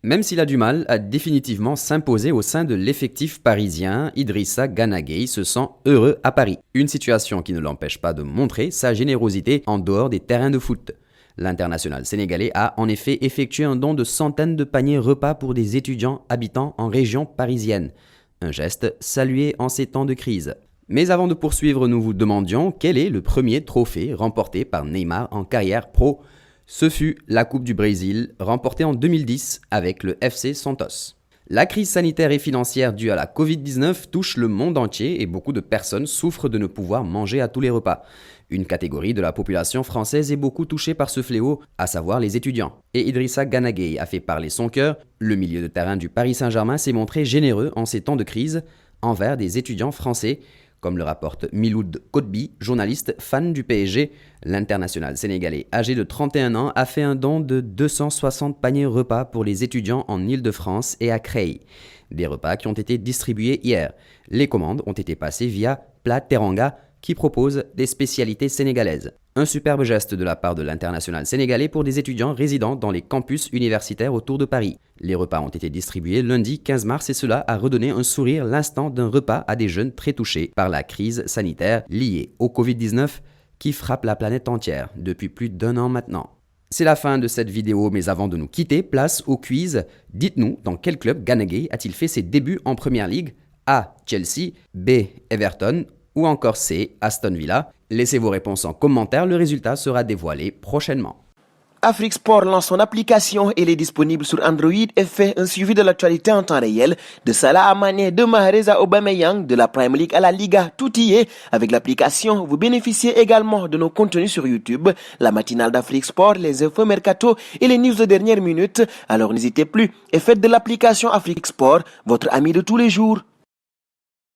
Même s'il a du mal à définitivement s'imposer au sein de l'effectif parisien, Idrissa Gana Gueye se sent heureux à Paris. Une situation qui ne l'empêche pas de montrer sa générosité en dehors des terrains de foot. L'international sénégalais a en effet effectué un don de centaines de paniers repas pour des étudiants habitant en région parisienne. Un geste salué en ces temps de crise. Mais avant de poursuivre, nous vous demandions quel est le premier trophée remporté par Neymar en carrière pro. Ce fut la Coupe du Brésil, remportée en 2010 avec le FC Santos. La crise sanitaire et financière due à la Covid-19 touche le monde entier et beaucoup de personnes souffrent de ne pouvoir manger à tous les repas. Une catégorie de la population française est beaucoup touchée par ce fléau, à savoir les étudiants. Et Idrissa Gana Gueye a fait parler son cœur. Le milieu de terrain du Paris Saint-Germain s'est montré généreux en ces temps de crise envers des étudiants français, comme le rapporte Miloud Kotbi, journaliste fan du PSG. L'international sénégalais âgé de 31 ans a fait un don de 260 paniers repas pour les étudiants en Île-de-France et à Creil. Des repas qui ont été distribués hier. Les commandes ont été passées via Plat Teranga, qui propose des spécialités sénégalaises. Un superbe geste de la part de l'international sénégalais pour des étudiants résidant dans les campus universitaires autour de Paris. Les repas ont été distribués lundi 15 mars et cela a redonné un sourire l'instant d'un repas à des jeunes très touchés par la crise sanitaire liée au Covid-19 qui frappe la planète entière depuis plus d'1 an maintenant. C'est la fin de cette vidéo, mais avant de nous quitter, place au quiz. Dites-nous dans quel club Gana Gueye a-t-il fait ses débuts en Première Ligue? A. Chelsea, B. Everton ou encore C. Aston Villa. Laissez vos réponses en commentaire, le résultat sera dévoilé prochainement. Afrique Sport lance son application, elle est disponible sur Android et fait un suivi de l'actualité en temps réel. De Salah à Mané, de Mahrez à Aubameyang, de la Premier League à la Liga, tout y est. Avec l'application, vous bénéficiez également de nos contenus sur YouTube, la matinale d'Afrique Sport, les infos mercato et les news de dernière minute. Alors n'hésitez plus et faites de l'application Afrique Sport votre ami de tous les jours.